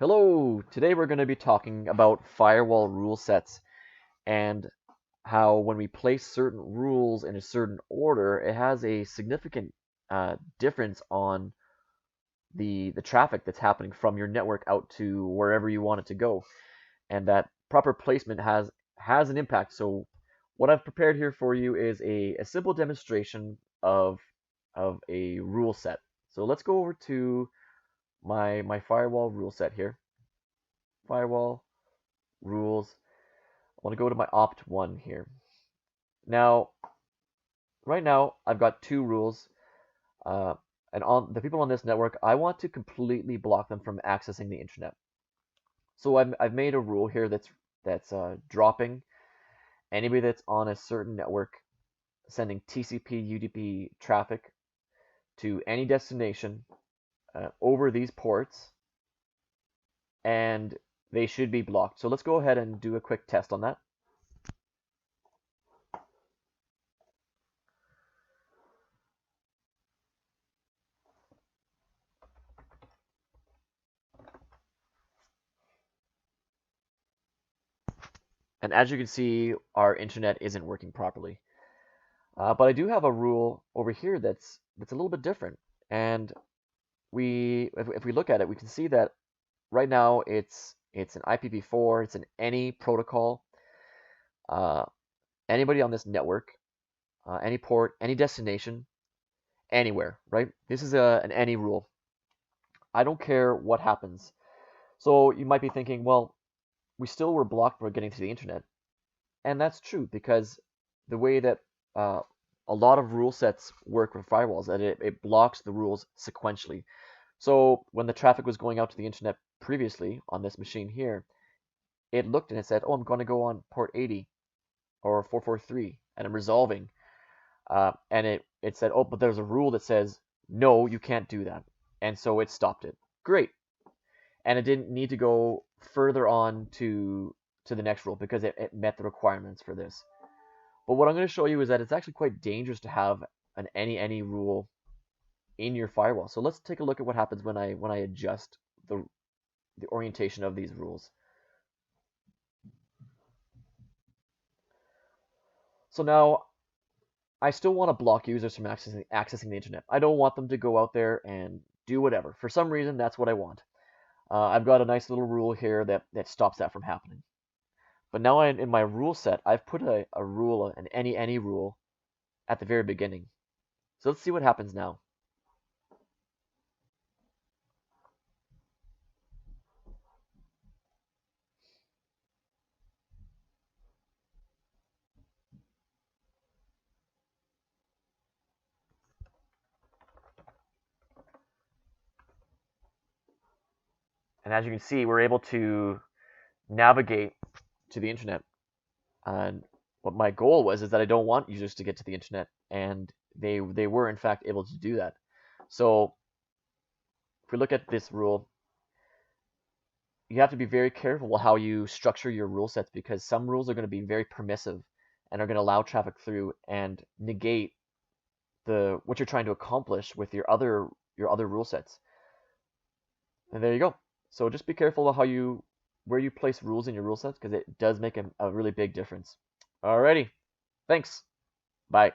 Hello! Today we're going to be talking about firewall rule sets and how when we place certain rules in a certain order, it has a significant difference on the traffic that's happening from your network out to wherever you want it to go. And that proper placement has an impact. So what I've prepared here for you is a simple demonstration of a rule set. So let's go over to my firewall rule set here. Firewall rules. I want to go to my opt1 here. Now, right now, I've got two rules, and on the people on this network, I want to completely block them from accessing the internet. So I've made a rule here that's dropping anybody that's on a certain network sending TCP UDP traffic to any destination over these ports, and they should be blocked. So let's go ahead and do a quick test on that. And as you can see, our internet isn't working properly. But I do have a rule over here that's a little bit different. And if we look at it, we can see that right now it's an IPv4, it's an any protocol. Anybody on this network, any port, any destination, anywhere, right? This is an any rule. I don't care what happens. So you might be thinking, well, we still were blocked from getting to the internet. And that's true because the way that a lot of rule sets work with firewalls, that it blocks the rules sequentially. So when the traffic was going out to the internet previously on this machine here, it looked and it said, oh, I'm going to go on port 80 or 443, and I'm resolving. And it said, oh, but there's a rule that says, no, you can't do that. And so it stopped it. Great. And it didn't need to go further on to the next rule because it met the requirements for this. But what I'm going to show you is that it's actually quite dangerous to have an any rule in your firewall. So let's take a look at what happens when I adjust the orientation of these rules. So now I still want to block users from accessing the internet. I don't want them to go out there and do whatever. For some reason, that's what I want. I've got a nice little rule here that stops that from happening. But now in my rule set, I've put a rule, an any rule, at the very beginning. So let's see what happens now. And as you can see, we're able to navigate to the internet. And what my goal was is that I don't want users to get to the internet, and they were in fact able to do that. So if we look at this rule, you have to be very careful how you structure your rule sets because some rules are going to be very permissive and are going to allow traffic through and negate what you're trying to accomplish with your other rule sets. And there you go. So just be careful of where you place rules in your rule sets because it does make a really big difference. Alrighty, thanks. Bye.